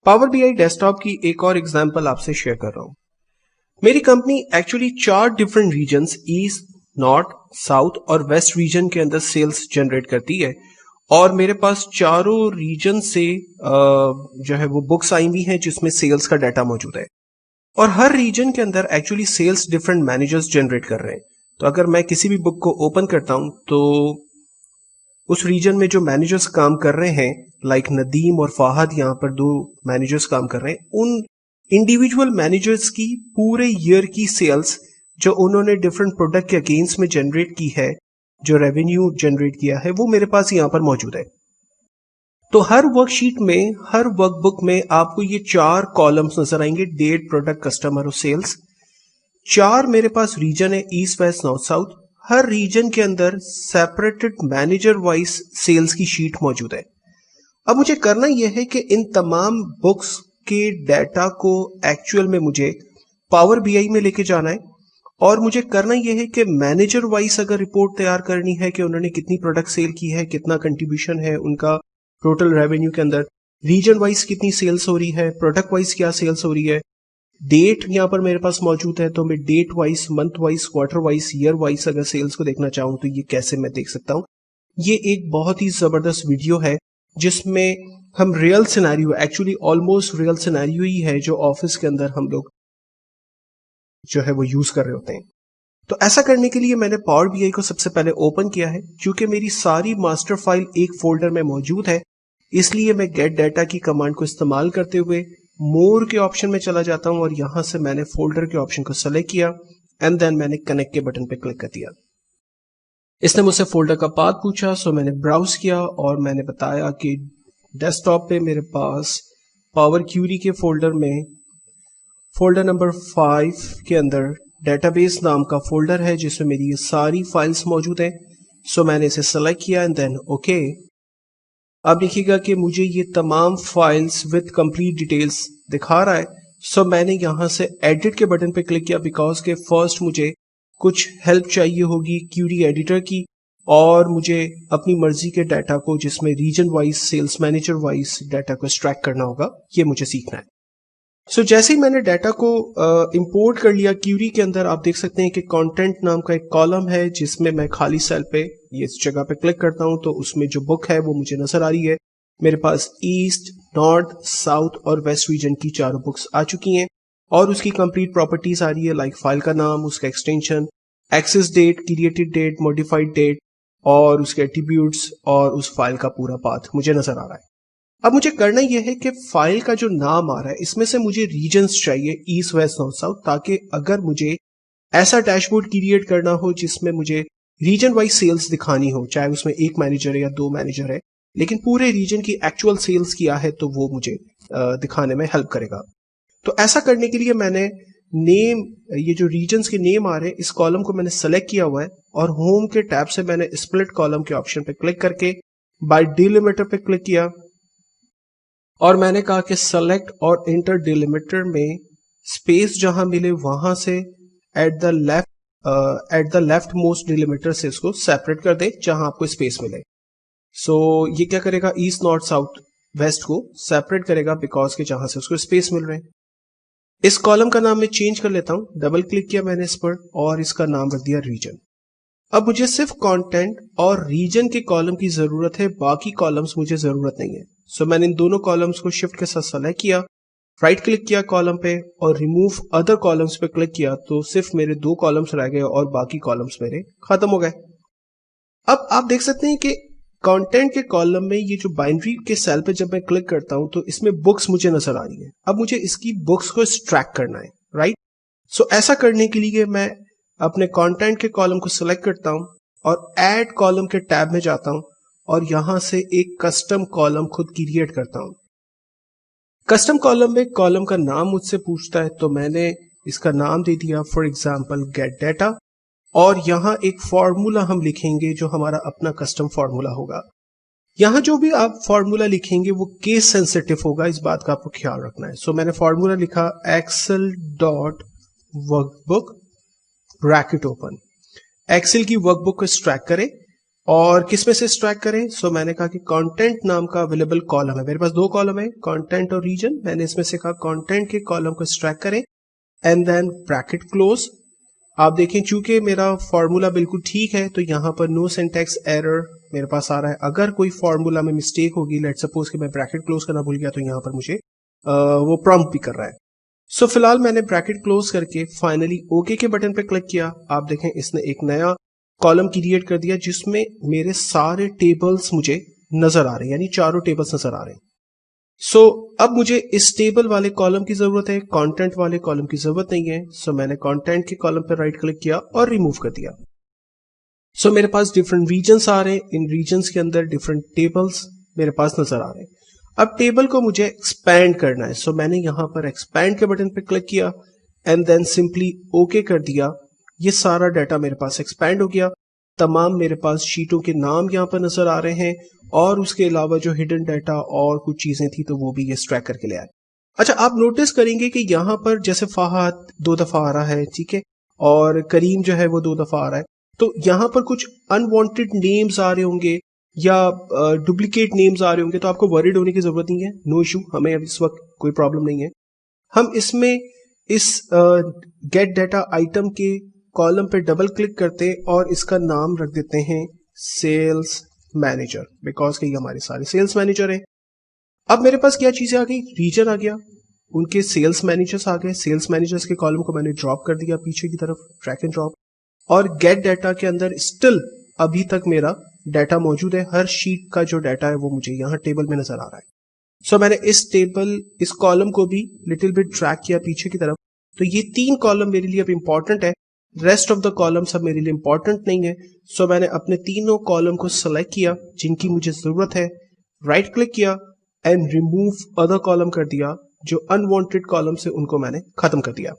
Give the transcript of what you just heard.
Power BI desktop की एक और एग्जांपल आपसे शेयर कर रहा हूं। मेरी company actually 4 different regions east, north, south और वेस्ट रीजन के अंदर सेल्स जनरेट करती है और मेरे पास चारों रीजन से जो है वो बुक्स आई हुई हैं जिसमें सेल्स का डाटा मौजूद है और हर रीजन के अंदर actually sales different managers generate कर रहे हैं। तो अगर मैं किसी भी बुक को ओपन करता हूं तो उस रीजन में जो मैनेजर्स काम कर रहे हैं, लाइक नदीम और फाहद, यहाँ पर 2 मैनेजर्स काम कर रहे हैं, उन इंडिविजुअल मैनेजर्स की पूरे ईयर की सेल्स जो उन्होंने डिफरेंट प्रोडक्ट के अगेंस्ट में जनरेट की है, जो रेवेन्यू जनरेट किया है, वो मेरे पास यहाँ पर मौजूद है। तो हर वर्कशीट में, हर वर्कबुक में आपको ये 4 कॉलम्स नजर आएंगे, डेट, प्रोडक्ट, कस्टमर और सेल्स। 4 मेरे पास रीजन है, ईस्ट, वेस्ट, नॉर्थ, साउथ। हर रीजन के अंदर सेपरेटेड मैनेजर वाइज सेल्स की शीट मौजूद है। अब मुझे करना यह है कि इन तमाम बुक्स के डाटा को एक्चुअल में मुझे पावर बीआई में लेके जाना है और मुझे करना यह है कि मैनेजर वाइज अगर रिपोर्ट तैयार करनी है कि उन्होंने कितनी प्रोडक्ट सेल की है, कितना कंट्रीब्यूशन है उनका टोटल रेवेन्यू के अंदर, रीजन वाइज कितनी सेल्स हो रही है, प्रोडक्ट वाइज क्या सेल्स हो रही है, डेट यहाँ पर मेरे पास मौजूद है, तो मैं date wise, month wise, quarter wise, year wise अगर सेल्स को देखना चाहूं तो ये कैसे मैं देख सकता हूं। ये एक बहुत ही जबरदस्त वीडियो है जिसमें हम real scenario, actually almost real scenario ही है जो ऑफिस के अंदर हम लोग जो है वो यूज कर रहे होते हैं। तो ऐसा करने के लिए मैंने पावर बीआई को सबसे पहले ओपन किया है। क्योंकि मेरी सारी मास्टर फाइल एक फोल्डर में मौजूद है, इसलिए मैं गेट डाटा की कमांड को इस्तेमाल करते हुए मोर के ऑप्शन में चला जाता हूं और यहां से मैंने फोल्डर के ऑप्शन को सेलेक्ट किया एंड देन मैंने कनेक्ट के बटन पे क्लिक कर दिया। इसने मुझसे फोल्डर का पाथ पूछा, सो मैंने ब्राउज किया और मैंने बताया कि डेस्कटॉप पे मेरे पास पावर क्यूरी के फोल्डर में फोल्डर नंबर 5 के अंदर डेटाबेस नाम का फोल्डर है जिसमें मेरी ये सारी फाइल्स मौजूद है। सो मैंने इसे सेलेक्ट किया एंड देन ओके। अब देखिएगा कि मुझे ये तमाम फाइल्स विद कंप्लीट डिटेल्स दिखा रहा है। सो मैंने यहां से एडिट के बटन पे क्लिक किया बिकॉज के फर्स्ट मुझे कुछ हेल्प चाहिए होगी क्यूरी एडिटर की और मुझे अपनी मर्जी के डाटा को, जिसमें region wise, sales manager wise data को एक्सट्रैक्ट करना होगा, ये मुझे सीखना है। सो जैसे ही मैंने डाटा को इंपोर्ट कर लिया क्यूरी के अंदर, आप देख सकते हैं कि कंटेंट नाम का एक कॉलम है जिसमें मैं खाली सेल पे ये इस जगह पे क्लिक करता हूं तो उसमें जो बुक है वो मुझे नजर आ रही है। मेरे पास ईस्ट, नॉर्थ, साउथ और वेस्ट रीजन की चारों बुक्स आ चुकी हैं और उसकी कंप्लीट प्रॉपर्टीज आ रही है, लाइक फाइल का नाम, उसका extension, access date, created date, modified date और उसके एट्रीब्यूट्स और उस फाइल का पूरा पाथ मुझे नजर आ रहा है। अब मुझे करना यह है कि फाइल का जो नाम आ रहा है इसमें से मुझे रीजन्स चाहिए, ईस्ट, वेस्ट, नॉर्थ, साउथ, ताकि अगर मुझे ऐसा डैशबोर्ड क्रिएट करना हो जिसमें मुझे रीजन वाइज सेल्स दिखानी हो, चाहे उसमें 1 मैनेजर है या 2 मैनेजर है, लेकिन पूरे रीजन की एक्चुअल सेल्स किया है, तो वो मुझे दिखाने में हेल्प करेगा। तो ऐसा करने के लिए मैंने नेम, ये जो रीजन्स के नेम आ रहे हैं, इस कॉलम को मैंने सेलेक्ट किया हुआ है और होम के टैब से मैंने स्प्लिट कॉलम के ऑप्शन पे क्लिक करके बाय डिलिमिटर पे क्लिक किया और मैंने कहा कि सेलेक्ट और इंटर डिलिमिटर में स्पेस जहां मिले वहां से at the left most delimiter से इसको सेपरेट कर दे जहां आपको स्पेस मिले। सो ये क्या करेगा, ईस्ट, नॉर्थ, साउथ, वेस्ट को सेपरेट करेगा बिकॉज के जहां से उसको स्पेस मिल रहे हैं। इस कॉलम का नाम मैं चेंज कर लेता हूं, डबल क्लिक किया मैंने इस पर और इसका नाम रख दिया रीजन। अब मुझे सिर्फ कंटेंट और रीजन के कॉलम की जरूरत है, बाकी कॉलम्स मुझे जरूरत नहीं है। सो मैंने इन दोनों कॉलम्स को शिफ्ट के साथ सेलेक्ट किया, राइट क्लिक किया कॉलम पे और रिमूव अदर कॉलम्स पे क्लिक किया, तो सिर्फ मेरे 2 कॉलम्स रह गए और बाकी कॉलम्स मेरे खत्म हो गए। अब आप देख सकते हैं कि कंटेंट के कॉलम में ये जो बाइनरी के सेल पे जब मैं क्लिक करता हूं तो इसमें बुक्स मुझे नजर आ रही है। अब मुझे इसकी बुक्स को एक्सट्रैक्ट करना है, राइट। सो ऐसा करने के लिए मैं अपने कंटेंट के कॉलम को सिलेक्ट करता हूं और ऐड कॉलम के टैब में जाता हूं और यहां से एक कस्टम कॉलम खुद क्रिएट करता हूं। कस्टम कॉलम में कॉलम का नाम मुझसे पूछता है, तो मैंने इसका नाम दे दिया फॉर एग्जांपल गेट डाटा और यहां एक फॉर्मूला हम लिखेंगे जो हमारा अपना कस्टम फॉर्मूला होगा। यहां जो भी आप फॉर्मूला लिखेंगे वो केस सेंसिटिव होगा, इस बात का आपको ख्याल रखना है। सो मैंने फॉर्मूला लिखा Excel dot workbook bracket open. Excel की वर्कबुक को एक्सट्रैक्ट करें और किस में से एक्सट्रैक्ट करें? सो मैंने कहा कि कंटेंट नाम का अवेलेबल कॉलम है, मेरे पास दो कॉलम है, कंटेंट और रीजन। मैंने इसमें से कहा कंटेंट के कॉलम को एक्सट्रैक्ट करें एंड देन ब्रैकेट क्लोज। आप देखें चूंकि मेरा फॉर्मूला बिल्कुल ठीक है तो यहाँ पर नो सिंटैक्स एरर मेरे पास आ रहा है। अगर कोई फॉर्मूला में मिस्टेक होगी, लेट्स सपोज कि मैं ब्रैकेट क्लोज करना भूल गया, तो यहाँ पर मुझे वो प्रॉम्प्ट भी कर रहा है। सो फिलहाल मैंने ब्रैकेट क्लोज करके फाइनली ओके के बटन पे क्लिक किया। आप देखें इसने एक नया कॉलम क्रिएट कर दिया जिसमें मेरे सारे टेबल्स मुझे नजर आ रहे हैं, यानी चारों टेबल्स नजर आ रहे हैं। सो अब मुझे इस टेबल वाले कॉलम की जरूरत है, कंटेंट वाले कॉलम की जरूरत नहीं है। सो मैंने कंटेंट के कॉलम पर राइट क्लिक किया और रिमूव कर दिया। सो मेरे पास डिफरेंट रीजन्स आ रहे हैं, इन रीजन्स के अंदर डिफरेंट टेबल्स मेरे पास नजर आ रहे हैं। अब टेबल को मुझे एक्सपैंड करना है, सो मैंने यहां पर एक्सपैंड के बटन पर क्लिक किया एंड देन सिंपली ओके कर दिया। ये सारा डाटा मेरे पास एक्सपैंड हो गया, तमाम मेरे पास शीटों के नाम यहाँ पर नजर आ रहे हैं और उसके अलावा जो हिडन डाटा और कुछ चीजें थी तो वो भी ये एक्सट्रैक्ट करके ले आए। अच्छा, आप नोटिस करेंगे कि यहाँ पर जैसे फहद 2 दफा आ रहा है, ठीक है, और करीम जो है वो 2 दफा आ रहा है, तो यहाँ पर कुछ अनवांटेड नेम्स आ रहे होंगे या डुप्लीकेट नेम्स आ रहे होंगे, तो आपको वरीड होने की जरूरत नहीं है, नो इशू, हमें अब इस वक्त कोई प्रॉब्लम नहीं है। हम इसमें इस गेट डाटा आइटम के कॉलम पे डबल क्लिक करते हैं और इसका नाम रख देते हैं सेल्स मैनेजर, बिकॉज कि हमारे सारे सेल्स मैनेजर हैं। अब मेरे पास क्या चीजें आ गई? रीजन आ गया, उनके सेल्स मैनेजर्स आ गए, सेल्स मैनेजर्स के कॉलम को मैंने ड्रॉप कर दिया पीछे की तरफ, ड्रैग एंड ड्रॉप। और गेट डाटा के अंदर स्टिल अभी तक मेरा डाटा मौजूद है, हर शीट का जो डाटा है वो मुझे यहाँ टेबल में नजर आ रहा है। सो मैंने इस कॉलम को भी लिटिल बिट ड्रैग किया पीछे की तरफ, तो ये 3 कॉलम मेरे लिए अब इंपॉर्टेंट है, रेस्ट ऑफ द कॉलम सब मेरे लिए इंपॉर्टेंट नहीं है। सो मैंने अपने तीनों कॉलम को सेलेक्ट किया जिनकी मुझे जरूरत है, राइट क्लिक किया एंड रिमूव अदर कॉलम कर दिया, जो अनवांटेड कॉलम से उनको मैंने खत्म कर दिया।